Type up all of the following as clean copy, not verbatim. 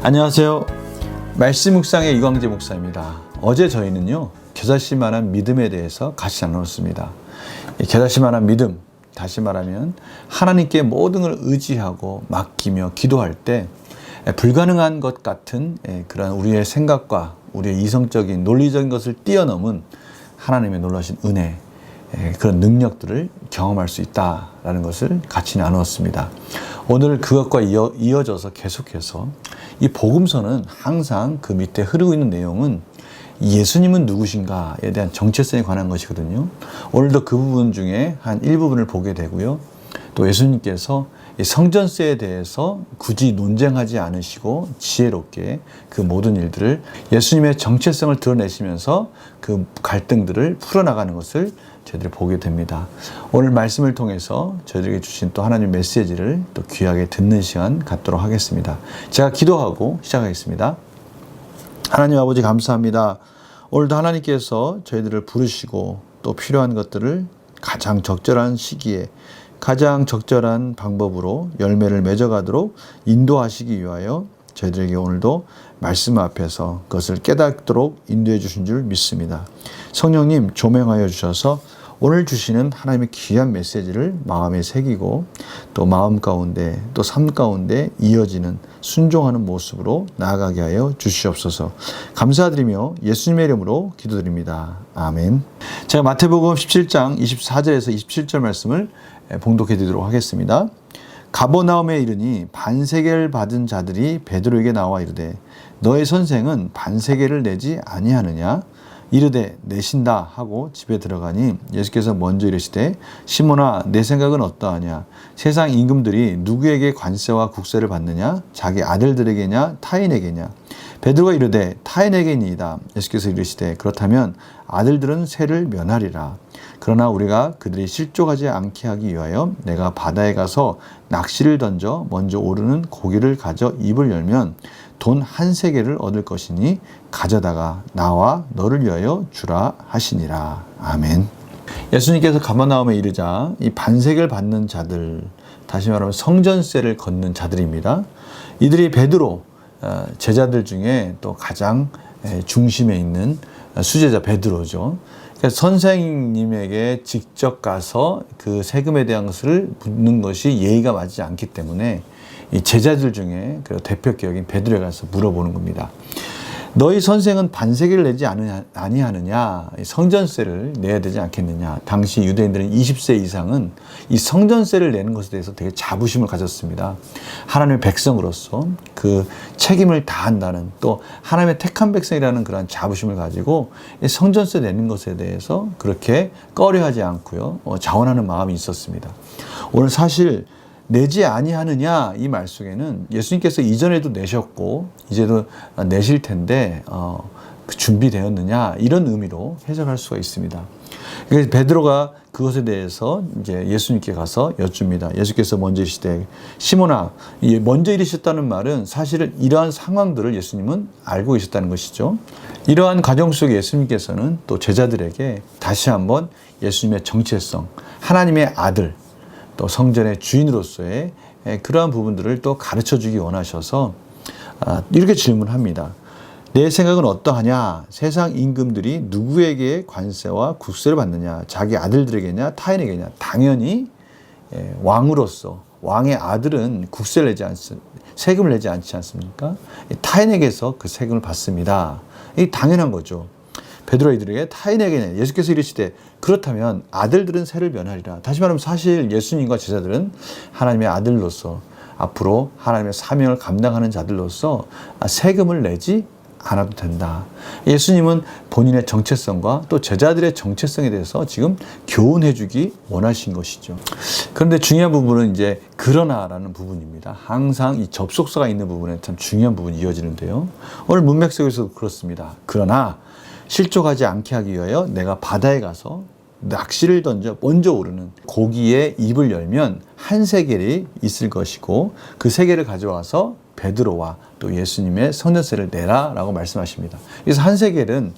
안녕하세요. 말씀 묵상의 이광재 목사입니다. 어제 저희는요, 겨자씨만한 믿음에 대해서 같이 나눴습니다. 겨자씨만한 믿음, 다시 말하면 하나님께 모든 걸 의지하고 맡기며 기도할 때 불가능한 것 같은 그런 우리의 생각과 우리의 이성적인 논리적인 것을 뛰어넘은 하나님의 놀라신 은혜, 그런 능력들을 경험할 수 있다라는 것을 같이 나누었습니다. 오늘 그것과 이어져서 계속해서 이 복음서는 항상 그 밑에 흐르고 있는 내용은 예수님은 누구신가에 대한 정체성에 관한 것이거든요. 오늘도 그 부분 중에 한 일부분을 보게 되고요. 또 예수님께서 성전세에 대해서 굳이 논쟁하지 않으시고 지혜롭게 그 모든 일들을 예수님의 정체성을 드러내시면서 그 갈등들을 풀어나가는 것을 저희들이 보게 됩니다. 오늘 말씀을 통해서 저희들에게 주신 또 하나님 메시지를 또 귀하게 듣는 시간 갖도록 하겠습니다. 제가 기도하고 시작하겠습니다. 하나님 아버지 감사합니다. 오늘도 하나님께서 저희들을 부르시고 또 필요한 것들을 가장 적절한 시기에 가장 적절한 방법으로 열매를 맺어가도록 인도하시기 위하여 저희들에게 오늘도 말씀 앞에서 그것을 깨닫도록 인도해 주신 줄 믿습니다. 성령님 조명하여 주셔서 오늘 주시는 하나님의 귀한 메시지를 마음에 새기고 또 마음 가운데 또 삶 가운데 이어지는 순종하는 모습으로 나아가게 하여 주시옵소서. 감사드리며 예수님의 이름으로 기도드립니다. 아멘. 제가 마태복음 17장 24절에서 27절 말씀을 봉독해 드리도록 하겠습니다. 가버나움에 이르니 반세계를 받은 자들이 베드로에게 나와 이르되 너의 선생은 반세계를 내지 아니하느냐? 이르되 내신다 하고 집에 들어가니 예수께서 먼저 이르시되 시몬아 내 생각은 어떠하냐? 세상 임금들이 누구에게 관세와 국세를 받느냐? 자기 아들들에게냐 타인에게냐? 베드로가 이르되 타인에게니이다. 예수께서 이르시되 그렇다면 아들들은 세를 면하리라. 그러나 우리가 그들이 실족하지 않게 하기 위하여 내가 바다에 가서 낚시를 던져 먼저 오르는 고기를 가져 입을 열면 돈 한 세겔을 얻을 것이니 가져다가 나와 너를 위하여 주라 하시니라. 아멘. 예수님께서 가버나움에 이르자 이 반세겔 받는 자들, 다시 말하면 성전세를 걷는 자들입니다. 이들이 베드로 제자들 중에 또 가장 중심에 있는 수제자 베드로죠. 그래서 선생님에게 직접 가서 그 세금에 대한 것을 묻는 것이 예의가 맞지 않기 때문에 이 제자들 중에 그 대표격인 베드로에 가서 물어보는 겁니다. 너희 선생은 반세계를 내지 아니하느냐? 성전세를 내야 되지 않겠느냐? 당시 유대인들은 20세 이상은 이 성전세를 내는 것에 대해서 되게 자부심을 가졌습니다. 하나님의 백성으로서 그 책임을 다한다는, 또 하나님의 택한 백성이라는 그런 자부심을 가지고 성전세 내는 것에 대해서 그렇게 꺼려하지 않고요, 자원하는 마음이 있었습니다. 오늘 사실 내지 아니하느냐 이 말 속에는 예수님께서 이전에도 내셨고 이제도 내실 텐데 준비되었느냐 이런 의미로 해석할 수가 있습니다. 그래서 베드로가 그것에 대해서 이제 예수님께 가서 여쭙니다. 예수께서 먼저 이르시되 시몬아, 먼저 이르셨다는 말은 사실은 이러한 상황들을 예수님은 알고 계셨다는 것이죠. 이러한 과정 속에 예수님께서는 또 제자들에게 다시 한번 예수님의 정체성, 하나님의 아들, 또 성전의 주인으로서의 그러한 부분들을 또 가르쳐 주기 원하셔서 이렇게 질문합니다. 내 생각은 어떠하냐? 세상 임금들이 누구에게 관세와 국세를 받느냐? 자기 아들들에게냐? 타인에게냐? 당연히 왕으로서 왕의 아들은 국세를 내지 세금을 내지 않지 않습니까? 타인에게서 그 세금을 받습니다. 이게 당연한 거죠. 베드로 이들에게 타인에게는 예수께서 이르시되 그렇다면 아들들은 세를 면하리라. 다시 말하면 사실 예수님과 제자들은 하나님의 아들로서 앞으로 하나님의 사명을 감당하는 자들로서 세금을 내지 않아도 된다. 예수님은 본인의 정체성과 또 제자들의 정체성에 대해서 지금 교훈해 주기 원하신 것이죠. 그런데 중요한 부분은 이제 그러나라는 부분입니다. 항상 이 접속사가 있는 부분에 참 중요한 부분이 이어지는데요. 오늘 문맥 속에서 그렇습니다. 그러나 실족하지 않게 하기 위하여 내가 바다에 가서 낚시를 던져 먼저 오르는 고기의 입을 열면 한 세겔이 있을 것이고 그 세겔을 가져와서 베드로와 또 예수님의 성전세를 내라 라고 말씀하십니다. 그래서 한 세겔은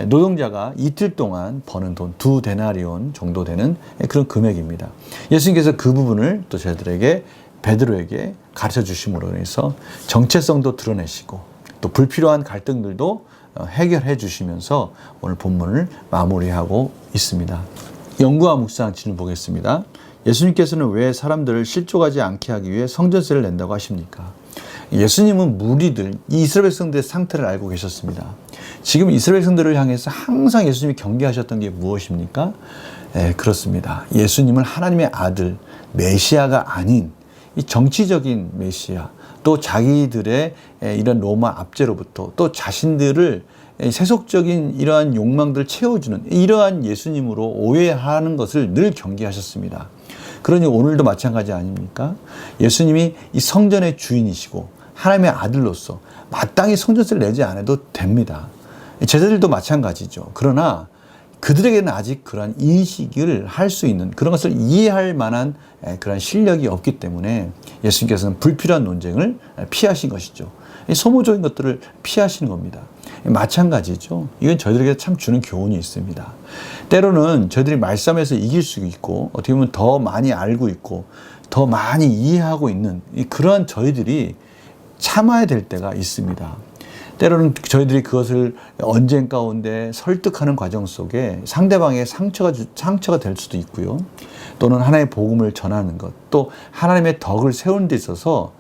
노동자가 이틀 동안 버는 돈 2데나리온 정도 되는 그런 금액입니다. 예수님께서 그 부분을 또 저희들에게 베드로에게 가르쳐 주심으로 인해서 정체성도 드러내시고 또 불필요한 갈등들도 해결해 주시면서 오늘 본문을 마무리하고 있습니다. 연구와 묵상 질문 보겠습니다. 예수님께서는 왜 사람들을 실족하지 않게 하기 위해 성전세를 낸다고 하십니까? 예수님은 무리들, 이 이스라엘 백성들의 상태를 알고 계셨습니다. 지금 이스라엘 백성들을 향해서 항상 예수님이 경계하셨던 게 무엇입니까? 그렇습니다. 예수님은 하나님의 아들, 메시아가 아닌 이 정치적인 메시아, 또 자기들의 이런 로마 압제로부터 또 자신들을 세속적인 이러한 욕망들을 채워주는 이러한 예수님으로 오해하는 것을 늘 경계하셨습니다. 그러니 오늘도 마찬가지 아닙니까? 예수님이 이 성전의 주인이시고 하나님의 아들로서 마땅히 성전세를 내지 않아도 됩니다. 제자들도 마찬가지죠. 그러나 그들에게는 아직 그러한 인식을 할 수 있는 그런 것을 이해할 만한 그런 실력이 없기 때문에 예수님께서는 불필요한 논쟁을 피하신 것이죠. 소모적인 것들을 피하시는 겁니다. 마찬가지죠. 이건 저희들에게 참 주는 교훈이 있습니다. 때로는 저희들이 말싸움에서 이길 수 있고 어떻게 보면 더 많이 알고 있고 더 많이 이해하고 있는 그러한 저희들이 참아야 될 때가 있습니다. 때로는 저희들이 그것을 언쟁 가운데 설득하는 과정 속에 상대방의 상처가 될 수도 있고요. 또는 하나님의 복음을 전하는 것, 또 하나님의 덕을 세우는 데 있어서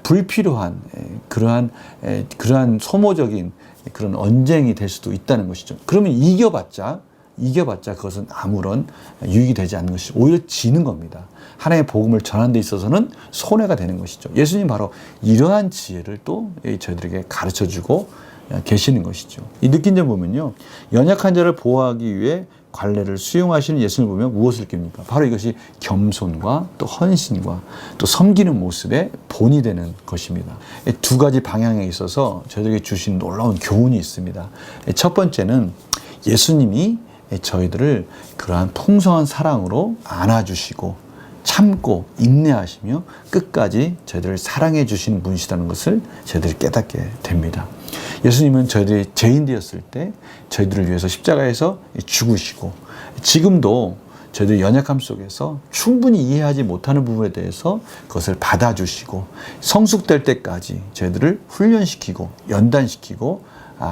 불필요한 그러한 소모적인 그런 언쟁이 될 수도 있다는 것이죠. 그러면 이겨봤자 그것은 아무런 유익이 되지 않는 것이죠. 오히려 지는 겁니다. 하나님의 복음을 전하는 데 있어서는 손해가 되는 것이죠. 예수님 바로 이러한 지혜를 또 저희들에게 가르쳐주고 계시는 것이죠. 이 느낀 점 보면요. 연약한 자를 보호하기 위해 관례를 수용하시는 예수님을 보면 무엇을 느낍니까? 바로 이것이 겸손과 또 헌신과 또 섬기는 모습의 본이 되는 것입니다. 두 가지 방향에 있어서 저희들에게 주신 놀라운 교훈이 있습니다. 첫 번째는 예수님이 저희들을 그러한 풍성한 사랑으로 안아주시고 참고 인내하시며 끝까지 저희들을 사랑해 주시는 분이시라는 것을 저희들이 깨닫게 됩니다. 예수님은 저희들이 죄인 되었을 때 저희들을 위해서 십자가에서 죽으시고 지금도 저희들이 연약함 속에서 충분히 이해하지 못하는 부분에 대해서 그것을 받아주시고 성숙될 때까지 저희들을 훈련시키고 연단시키고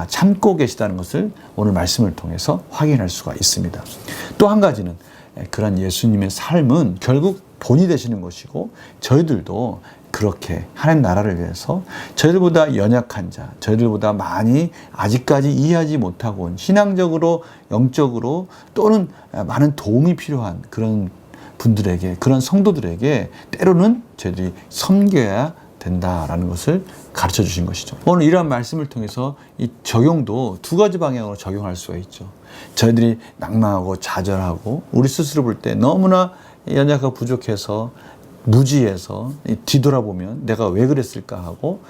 참고 계시다는 것을 오늘 말씀을 통해서 확인할 수가 있습니다. 또 한 가지는 그런 예수님의 삶은 결국 본이 되시는 것이고 저희들도 그렇게 하나님 나라를 위해서 저희들보다 연약한 자, 저희들보다 많이 아직까지 이해하지 못하고 온 신앙적으로, 영적으로 또는 많은 도움이 필요한 그런 분들에게, 그런 성도들에게 때로는 저희들이 섬겨야 된다라는 것을 가르쳐 주신 것이죠. 오늘 이러한 말씀을 통해서 이 적용도 두 가지 방향으로 적용할 수가 있죠. 저희들이 낙망하고 좌절하고 우리 스스로 볼 때 너무나 연약하고 부족해서 무지해서 뒤돌아보면 내가 왜 그랬을까 하고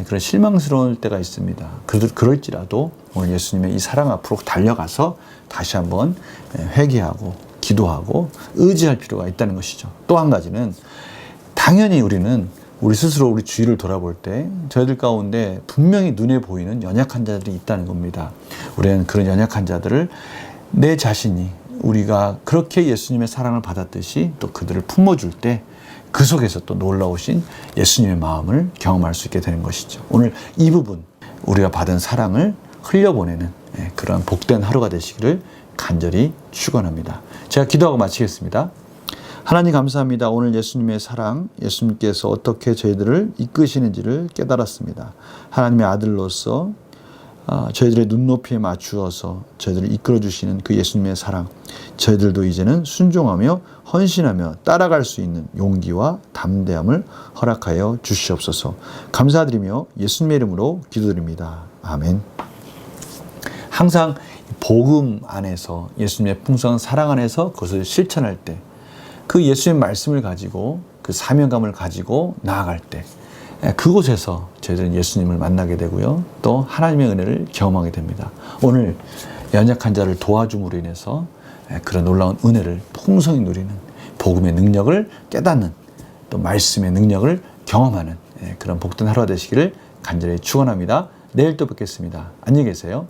그런 실망스러울 때가 있습니다. 그럴지라도 오늘 예수님의 이 사랑 앞으로 달려가서 다시 한번 회개하고 기도하고 의지할 필요가 있다는 것이죠. 또 한 가지는 당연히 우리는 우리 스스로 우리 주위를 돌아볼 때 저희들 가운데 분명히 눈에 보이는 연약한 자들이 있다는 겁니다. 우리는 그런 연약한 자들을 내 자신이 우리가 그렇게 예수님의 사랑을 받았듯이 또 그들을 품어줄 때 그 속에서 또 놀라우신 예수님의 마음을 경험할 수 있게 되는 것이죠. 오늘 이 부분 우리가 받은 사랑을 흘려보내는 그런 복된 하루가 되시기를 간절히 축원합니다. 제가 기도하고 마치겠습니다. 하나님 감사합니다. 오늘 예수님의 사랑, 예수님께서 어떻게 저희들을 이끄시는지를 깨달았습니다. 하나님의 아들로서 저희들의 눈높이에 맞추어서 저희들을 이끌어주시는 그 예수님의 사랑, 저희들도 이제는 순종하며 헌신하며 따라갈 수 있는 용기와 담대함을 허락하여 주시옵소서. 감사드리며 예수님의 이름으로 기도드립니다. 아멘. 항상 복음 안에서 예수님의 풍성한 사랑 안에서 그것을 실천할 때 그 예수님의 말씀을 가지고 그 사명감을 가지고 나아갈 때 그곳에서 저희들은 예수님을 만나게 되고요. 또 하나님의 은혜를 경험하게 됩니다. 오늘 연약한 자를 도와줌으로 인해서 그런 놀라운 은혜를 풍성히 누리는 복음의 능력을 깨닫는 또 말씀의 능력을 경험하는 그런 복된 하루가 되시기를 간절히 축원합니다. 내일 또 뵙겠습니다. 안녕히 계세요.